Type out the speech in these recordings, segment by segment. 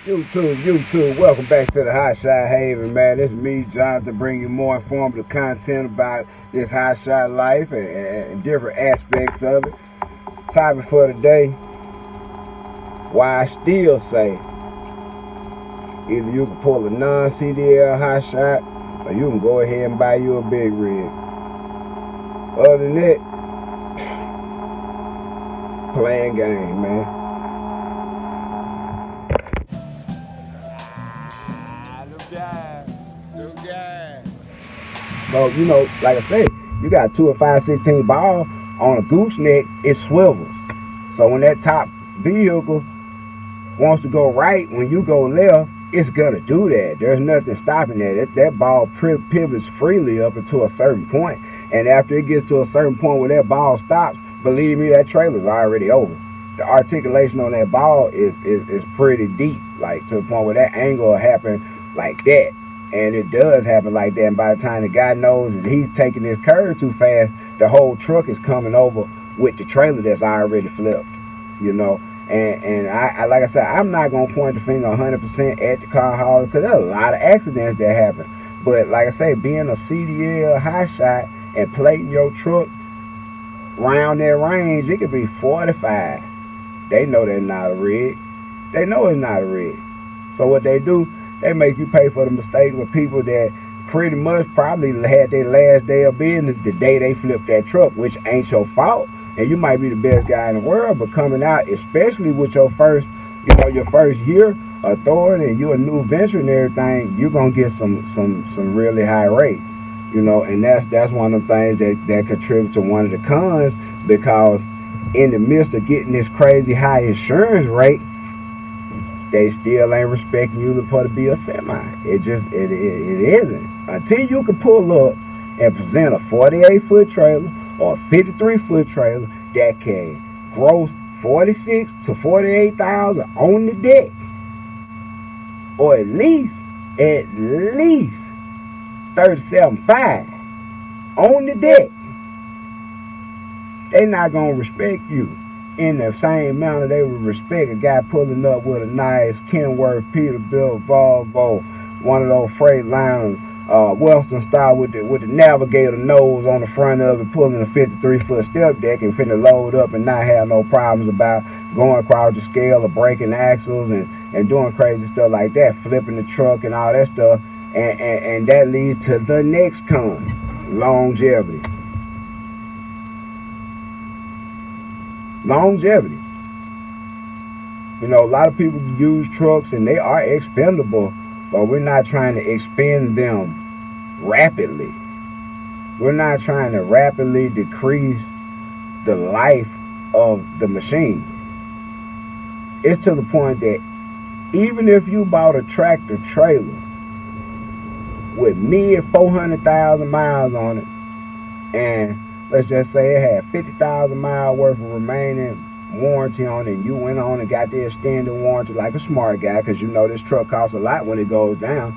YouTube, welcome back to the Hotshot Haven, man. This is me, Jonathan, bringing you more informative content about this hotshot life and different aspects of it. Topic for today, why I still say either you can pull a non-CDL hotshot or you can go ahead and buy you a big rig. Other than that, playing game, man. So, like I said, you got 2 or 5/16 ball on a gooseneck, it swivels. So when that top vehicle wants to go right, when you go left, it's gonna do that. There's nothing stopping that. That ball pivots freely up until a certain point. And after it gets to a certain point where that ball stops, believe me, that trailer's already over. The articulation on that ball is pretty deep, like to the point where that angle will happen like that. And it does happen like that. And by the time the guy knows that he's taking this curve too fast, the whole truck is coming over with the trailer that's already flipped, And I like I said, I'm not going to point the finger 100% at the car hauler because there's a lot of accidents that happen. But like I say, being a CDL high shot and plating your truck around that range, it could be 45. They know they're not a rig. They know it's not a rig. So what they do, they make you pay for the mistakes with people that pretty much probably had their last day of business the day they flipped that truck, which ain't your fault. And you might be the best guy in the world, but coming out, especially with your first year authority and you're a new venture and everything, you're gonna get some really high rates. And that's one of the things that contribute to one of the cons, because in the midst of getting this crazy high insurance rate, they still ain't respecting you for to be a semi. It isn't. Until you can pull up and present a 48-foot trailer or a 53-foot trailer that can gross 46 to 48,000 on the deck, or at least 37.5 on the deck, they not gonna respect you in the same manner they would respect a guy pulling up with a nice Kenworth, Peterbilt, Volvo, one of those Freightliners, Western style with the navigator nose on the front of it, pulling a 53-foot step deck and finna load up and not have no problems about going across the scale or breaking axles and doing crazy stuff like that, flipping the truck and all that stuff. And that leads to the next con, longevity. Longevity. A lot of people use trucks and they are expendable, but we're not trying to expend them rapidly. We're not trying to rapidly decrease the life of the machine. It's to the point that even if you bought a tractor trailer with mid 400,000 miles on it, and let's just say it had 50,000 miles worth of remaining warranty on it, and you went on and got the extended warranty like a smart guy, because this truck costs a lot when it goes down,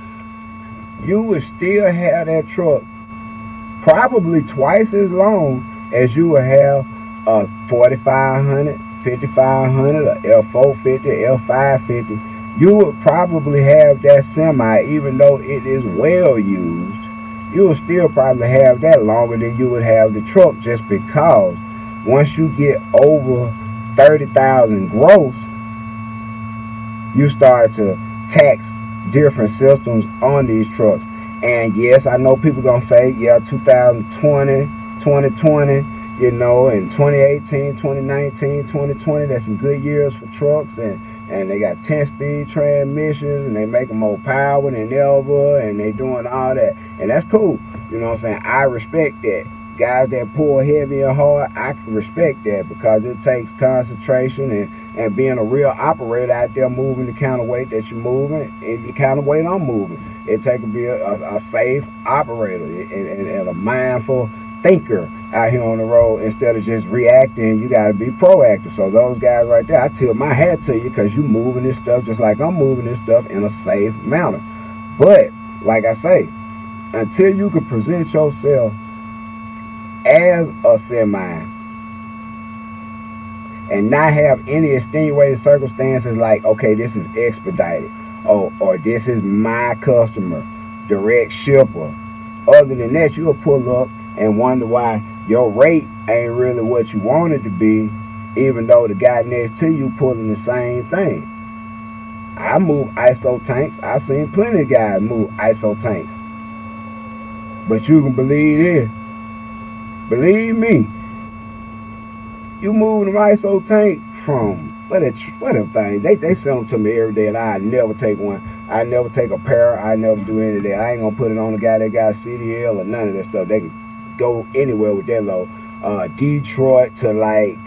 you would still have that truck probably twice as long as you would have a 4500, 5500, a L450, L550. You would probably have that semi, even though it is well used. You will still probably have that longer than you would have the truck, just because once you get over 30,000 gross, you start to tax different systems on these trucks. And yes, I know people gonna say, yeah, 2020, 2020, and 2018, 2019, 2020, that's some good years for trucks, and they got 10-speed transmissions, and they make them more power than ever, and they doing all that, and that's cool. I respect that. Guys that pull heavy and hard, I can respect that, because it takes concentration and being a real operator out there moving the kind of weight that you're moving and the kind of weight I'm moving. It takes to be a safe operator and a mindful thinker out here on the road. Instead of just reacting, you got to be proactive. So those guys right there, I tip my hat to you, because you moving this stuff just like I'm moving this stuff in a safe manner. But like I say, until you can present yourself as a semi, and not have any extenuating circumstances like, okay, this is expedited, or this is my customer, direct shipper. Other than that, you'll pull up and wonder why your rate ain't really what you want it to be, even though the guy next to you pulling the same thing. I move ISO tanks. I've seen plenty of guys move ISO tanks. But you can believe this. Believe me, you move them ISO tank from what a thing. They sell them to me every day, and I never take one. I never take a pair. I never do any of that. I ain't gonna put it on the guy that got CDL or none of that stuff. They can go anywhere with that load. Detroit to like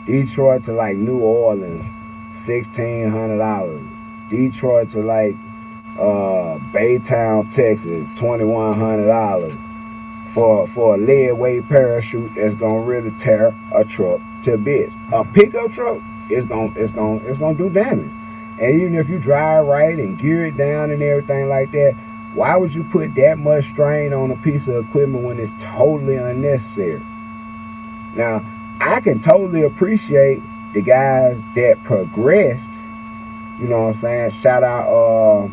New Orleans, $1,600. Detroit to like Baytown, Texas, $2,100 for a lead weight parachute that's gonna really tear a truck to bits. A pickup truck is gonna do damage. And even if you drive right and gear it down and everything like that, why would you put that much strain on a piece of equipment when it's totally unnecessary? Now, I can totally appreciate the guys that progressed. You know what I'm saying? Shout out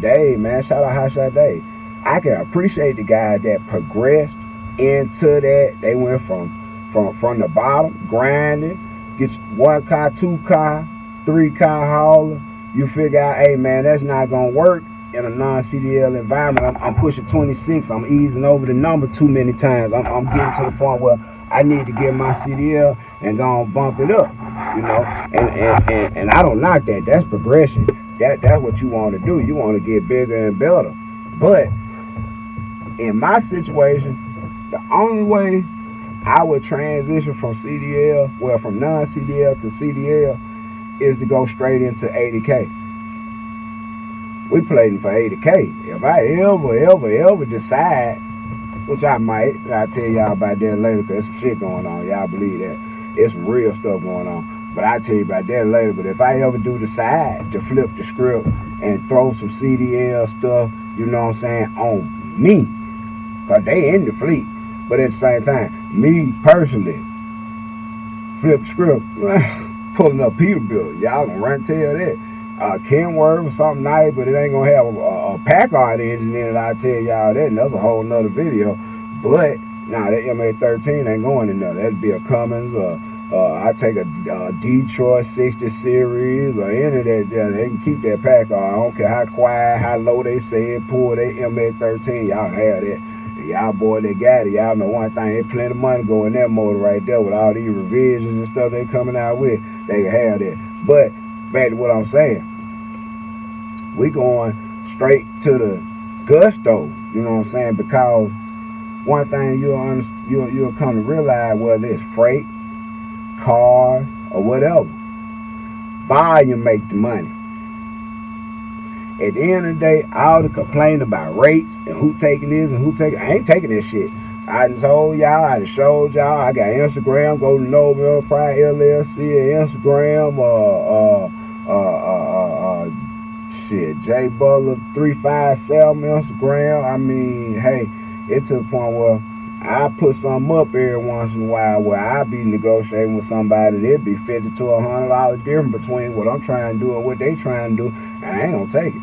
Dave, man. Shout out Hotshot Dave. I can appreciate the guys that progressed into that. They went from the bottom, grinding, get 1 car, 2 car, 3 car hauler. You figure out, hey man, that's not gonna work in a non-CDL environment. I'm pushing 26. I'm easing over the number too many times. I'm getting to the point where I need to get my CDL and go and bump it up, you know. And I don't knock that. That's progression. That's what you want to do. You want to get bigger and better. But in my situation, the only way I would transition from from non-CDL to CDL, is to go straight into 80K. We playing for 80K. If I ever decide, which I might, I'll tell y'all about that later, because there's some shit going on. Y'all believe that. There's some real stuff going on. But I'll tell you about that later. But if I ever do decide to flip the script and throw some CDL stuff, you know what I'm saying, on me, because they in the fleet. But at the same time, me personally, flip the script, pulling up Peterbilt. Y'all gonna run tell that. Kenworth or something nice, but it ain't gonna have a Packard engine in it. I'll tell y'all that, and that's a whole nother video. But nah, that MA13 ain't going in there. That'd be a Cummins, or I take a Detroit 60 series or any of that. Yeah, they can keep that Packard. I don't care how quiet, how low they say it, pull that MA13. Y'all have that. Y'all boy that got it, y'all know one thing, there's plenty of money going in that motor right there with all these revisions and stuff they coming out with. They can have that. But back to what I'm saying, we going straight to the gusto, you know what I'm saying? Because one thing you'll come to realize, whether it's freight, car, or whatever, volume make the money. At the end of the day, all the complaining about rates and who taking this and who taking, I ain't taking this shit. I done told y'all, I done showed y'all, I got Instagram, go to Nobel Pride LLC, Instagram, shit, J Butler 357 Instagram. I mean, hey, it's to the point where I put something up every once in a while where I be negotiating with somebody. There'd be $50 to $100 difference between what I'm trying to do and what they trying to do. I ain't gonna take it.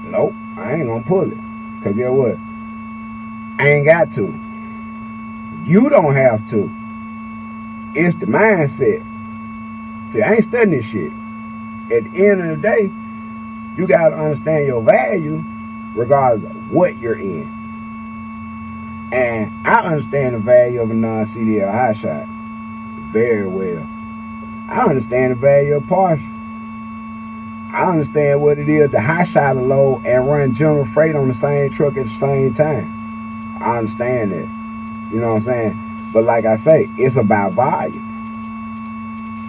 Nope, I ain't gonna pull it. Cause guess what? I ain't got to. You don't have to. It's the mindset. See, I ain't studying this shit. At the end of the day, you gotta understand your value regardless of what you're in. And I understand the value of a non-CDL hotshot very well. I understand the value of partial. I understand what it is to hotshot a load and run general freight on the same truck at the same time. I understand that. You know what I'm saying? But like I say, it's about volume.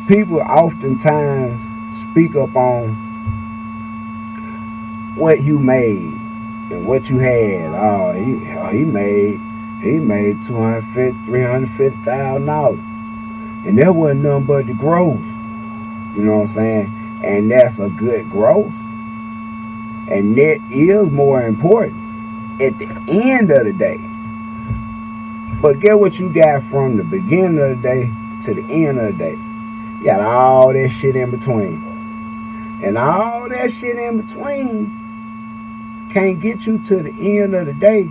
People oftentimes speak up on what you made and what you had. He made $250,000, $350,000. And that wasn't nothing but the growth. You know what I'm saying? And that's a good growth. And that is more important at the end of the day. But get what you got from the beginning of the day to the end of the day. You got all that shit in between. And all that shit in between can't get you to the end of the day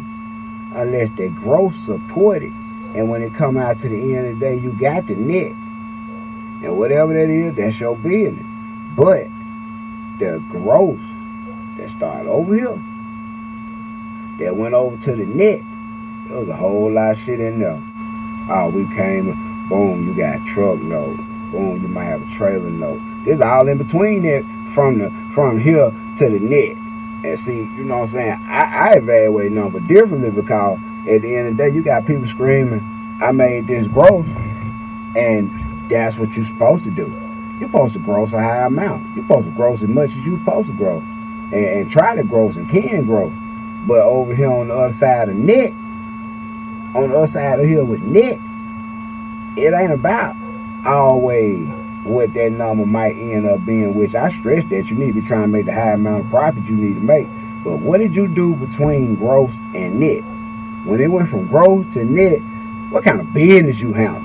unless the growth support it. And when it come out to the end of the day, you got the net. And whatever that is, that's your business. But the growth that started over here, that went over to the net, there was a whole lot of shit in there. Oh, we came, boom, you got a truck load. Boom, you might have a trailer load. This all in between there from here to the net. And see, you know what I'm saying? I evaluate numbers differently because at the end of the day, you got people screaming, I made this growth, and that's what you're supposed to do. You're supposed to gross a high amount. You're supposed to gross as much as you're supposed to grow. And try to gross and can grow. But over here on the other side of net, on the other side of here with net, it ain't about always what that number might end up being, which I stress that you need to be trying to make the high amount of profit you need to make. But what did you do between gross and net? When it went from gross to net, what kind of business you handled?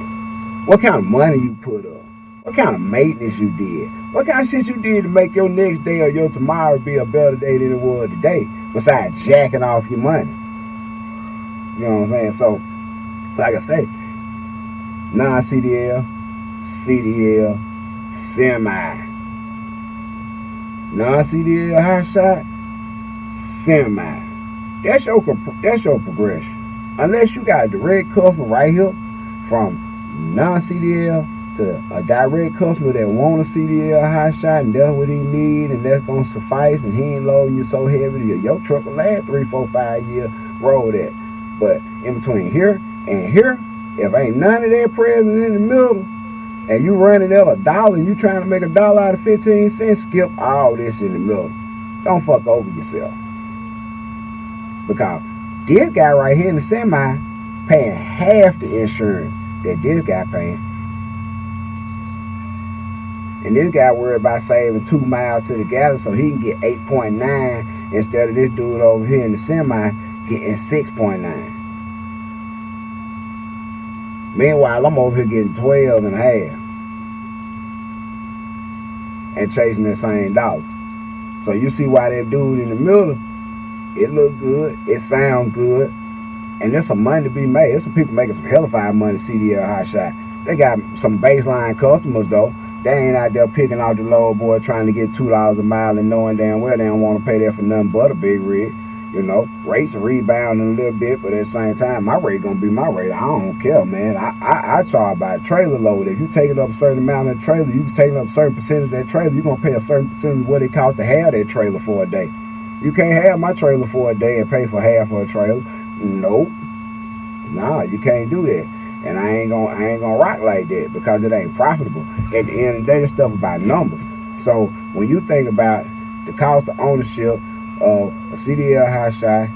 What kind of money you put up? What kind of maintenance you did? What kind of shit you did to make your next day or your tomorrow be a better day than it was today, besides jacking off your money? You know what I'm saying? So, like I say, non-CDL, CDL, semi. Non-CDL Hotshot, semi. That's your progression. Unless you got a direct customer right here from non-CDL to a direct customer that want a CDL Hotshot and that's what he need and that's gonna suffice and he ain't loading you so heavy your truck will last 3, 4, 5 years. Roll that. But in between here and here, if ain't none of that present in the middle, and you running at $1 and you trying to make $1 out of 15 cents, skip all this in the middle. Don't fuck over yourself. Because this guy right here in the semi paying half the insurance that this guy paying. And this guy worried about saving 2 miles to the gallon so he can get 8.9 instead of this dude over here in the semi getting 6.9. Meanwhile, I'm over here getting 12 and a half and chasing that same dollar. So you see why that dude in the middle, it look good, it sound good, and there's some money to be made. There's some people making some hellified money, CDL Hotshot. They got some baseline customers though. They ain't out there picking out the low boy trying to get $2 a mile and knowing damn well they don't want to pay that for nothing but a big rig. You know, rates are rebounding a little bit, but at the same time, my rate gonna be my rate. I don't care, man. I charge by a trailer load. If you taking up a certain amount of the trailer, you taking up a certain percentage of that trailer, you're gonna pay a certain percentage of what it costs to have that trailer for a day. You can't have my trailer for a day and pay for half of a trailer. Nope. Nah, you can't do that. And I ain't gonna rock like that because it ain't profitable. At the end of the day, this stuff about numbers. So when you think about the cost of ownership of a CDL Hotshot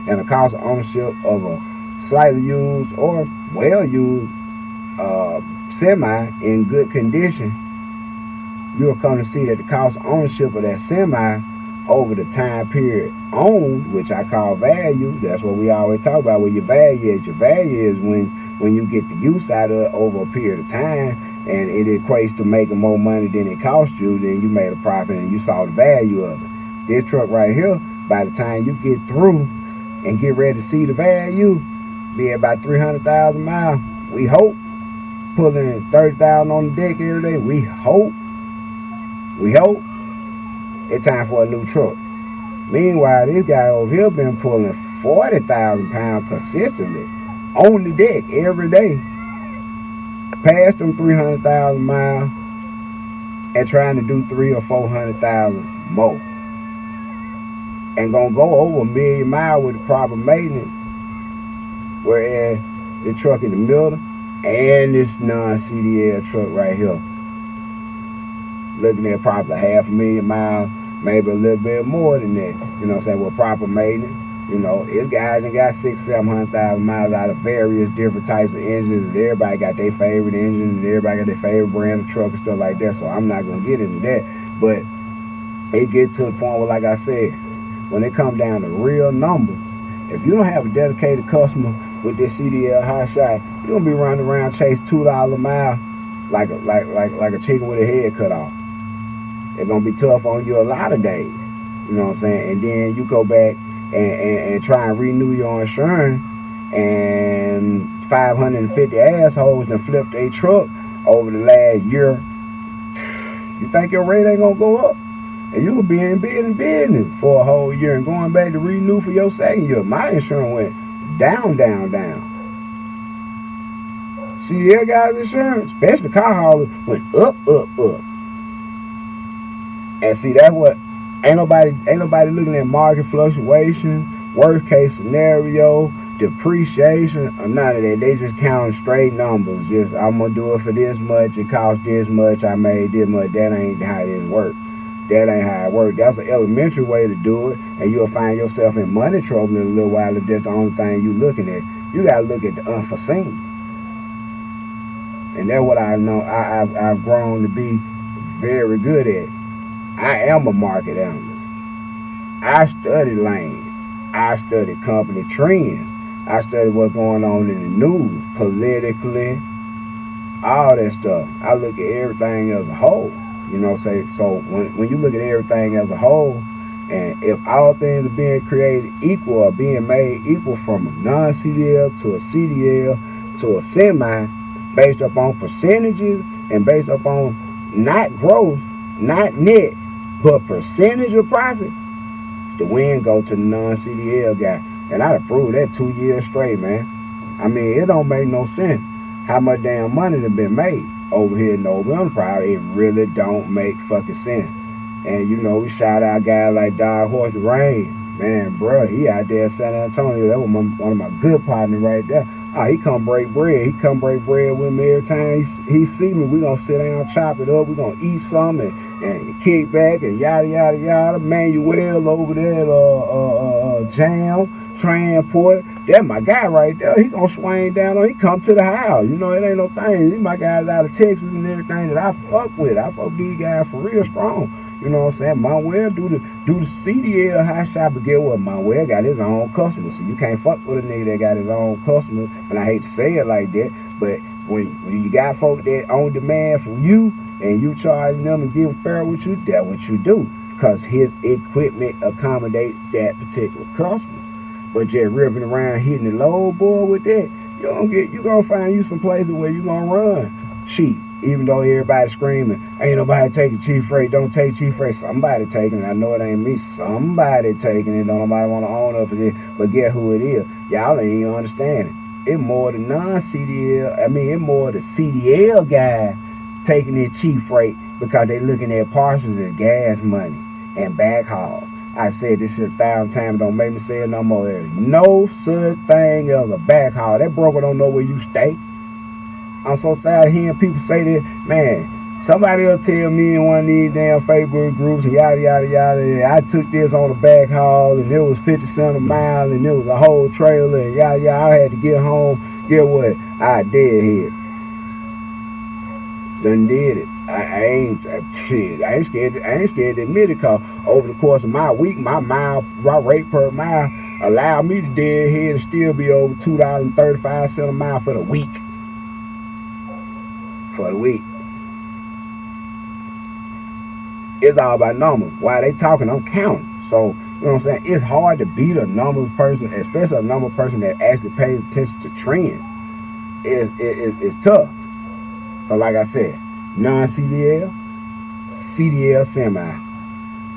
and the cost of ownership of a slightly used or well-used semi in good condition, you'll come to see that the cost of ownership of that semi over the time period owned, which I call value, that's what we always talk about, where your value is. Your value is when you get the use out of it over a period of time and it equates to making more money than it cost you, then you made a profit and you saw the value of it. This truck right here, by the time you get through and get ready to see the value, be about 300,000 miles. We hope. Pulling 30,000 on the deck every day. We hope. It's time for a new truck. Meanwhile, this guy over here been pulling 40,000 pounds consistently on the deck every day. Past them 300,000 miles and trying to do 300,000 or 400,000 more. And gonna go over 1 million miles with the proper maintenance. Whereas the truck in the middle and this non-CDL truck right here, looking at probably 500,000 miles, maybe a little bit more than that. You know what I'm saying? With proper maintenance. You know, this guys done got 600,000-700,000 miles out of various different types of engines. Everybody got their favorite engine and everybody got their favorite brand of truck and stuff like that. So I'm not gonna get into that. But it gets to the point where, like I said, when it comes down to real numbers, if you don't have a dedicated customer with this CDL Hotshot, you're gonna be running around chase $2 a mile like a chicken with a head cut off. It's gonna be tough on you a lot of days. You know what I'm saying? And then you go back and try and renew your insurance, and 550 assholes that flipped a truck over the last year. You think your rate ain't gonna go up? And you could be in business for a whole year and going back to renew for your second year. My insurance went down. CDL guys' insurance, especially car haulers, went up. And see, that's what ain't nobody looking at market fluctuation, worst case scenario, depreciation, or none of that. They just count straight numbers. Just, I'm gonna do it for this much, it cost this much, I made this much. That ain't how it works. That ain't how it works. That's an elementary way to do it, and you'll find yourself in money trouble in a little while if that's the only thing you looking at. You gotta look at the unforeseen. And that's what I know I've grown to be very good at. I am a market analyst. I study lane. I study company trends. I study what's going on in the news, politically, all that stuff. I look at everything as a whole. You know, so when you look at everything as a whole, and if all things are being created equal or being made equal from a non-CDL to a CDL to a semi, based upon percentages and based upon not growth, not net, but percentage of profit, the win go to the non-CDL guy. And I approved that 2 years straight, man. I mean, it don't make no sense how much damn money has been made over here in the November Pride. It really don't make fucking sense. And you know, we shout out guys like Dog Horse the Rain. Man, bro, he out there in San Antonio. That was one of my good partners right there. Oh, he come break bread. He come break bread with me every time he see me. We gonna sit down, chop it up. We gonna eat some and kick back and yada yada yada. Manuel over there, Jam, Transport. That's my guy right there. He gonna swing down on. He come to the house. You know, it ain't no thing. These my guys out of Texas and everything that I fuck with. I fuck these guys for real strong. You know what I'm saying? Manuel do the CDL Hotshot, but get what? Manuel got his own customers. So you can't fuck with a nigga that got his own customers. And I hate to say it like that, but when you got folk that on demand from you and you charging them and give them fair with you, that's what you do. Because his equipment accommodates that particular customer. But just ripping around hitting the low boy with that, you gonna find you some places where you gonna run cheap. Even though everybody's screaming, ain't nobody taking cheap freight, don't take cheap freight. Somebody taking it. I know it ain't me. Somebody taking it. Don't nobody want to own up to it. But guess who it is? Y'all ain't even understanding. It's more the non-CDL. I mean, it's more the CDL guy taking their cheap freight because they looking at parcels as gas money and backhaul. I said this shit 1,000 times. Don't make me say it no more. There's no such thing as a backhaul. That broker don't know where you stay. I'm so sad hearing people say that, man, somebody will tell me in one of these damn Facebook groups and yada, yada, yada, I took this on a back haul and it was 50 cents a mile and it was a whole trailer and yada, yada, I had to get home. Get what? I did here. Done did it. I ain't scared to admit it, because over the course of my week, my rate per mile allowed me to dead here and still be over $2.35 a mile for the week. For the week. It's all about numbers. While they talking, I'm counting. So, you know what I'm saying? It's hard to beat a numbers person, especially a number person that actually pays attention to trends. It's tough. But like I said, non-CDL, CDL semi.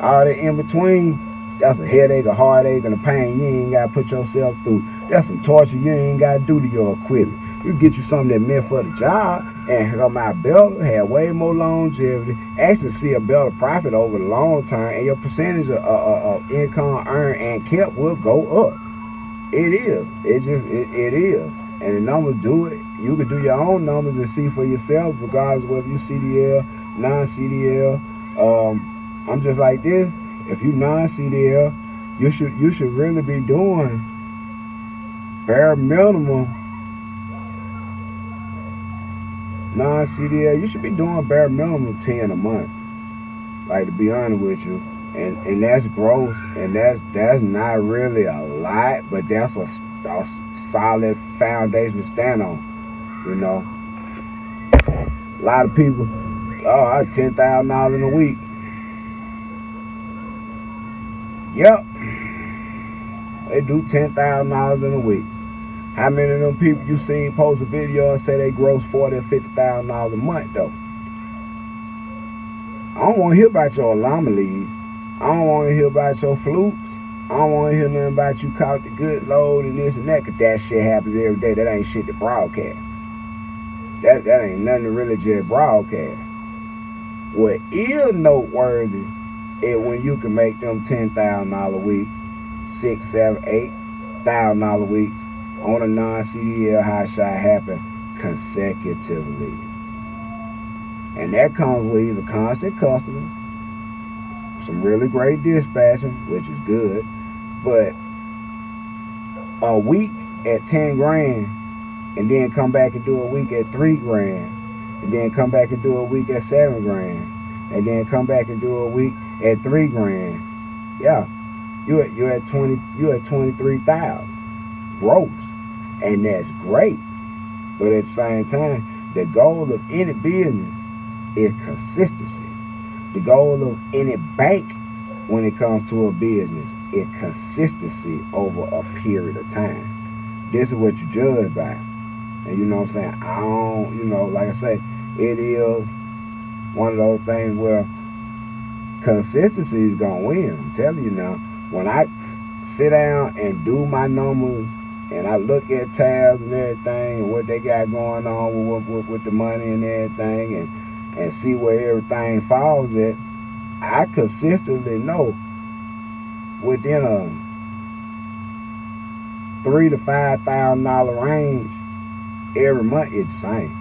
All that in between, that's a headache, a heartache, and a pain you ain't got to put yourself through. That's some torture you ain't got to do to your equipment. You get you something that meant for the job and come out better, have way more longevity, actually see a better profit over the long term, and your percentage of income earned and kept will go up. It is. It is. And the numbers do it. You can do your own numbers and see for yourself, regardless of whether you CDL, non-CDL. I'm just like this. If you non-CDL, you should really be doing bare minimum. Non-CDL, you should be doing bare minimum 10 a month. Like, to be honest with you, and that's gross, and that's not really a lot, but that's a solid foundation to stand on. You know, a lot of people, oh, $10,000 in a week. Yep, they do $10,000 in a week. How many of them people you seen post a video and say they gross $40,000 or $50,000 a month though? I don't want to hear about your anomalies. I don't want to hear about your flukes. I don't want to hear nothing about you caught the good load and this and that, because that shit happens every day. That ain't shit to broadcast. That ain't nothing to really just broadcast. What is noteworthy is when you can make them $10,000 a week, $6,000, $7,000, $8,000 a week on a non-CDL Hotshot Haven consecutively. And that comes with either constant customers, some really great dispatching, which is good, but a week at 10 grand, and then come back and do a week at 3 grand, and then come back and do a week at 7 grand, and then come back and do a week at 3 grand. Yeah, you at 23,000 gross, and that's great. But at the same time, the goal of any business is consistency. The goal of any bank when it comes to a business is consistency over a period of time. This is what you judge by. And you know what I'm saying? I don't, like I say, it is one of those things where consistency is going to win. I'm telling you now, when I sit down and do my numbers and I look at tabs and everything and what they got going on with the money and everything, and see where everything falls at, I consistently know within a $3,000 to $5,000 range every month it's the same.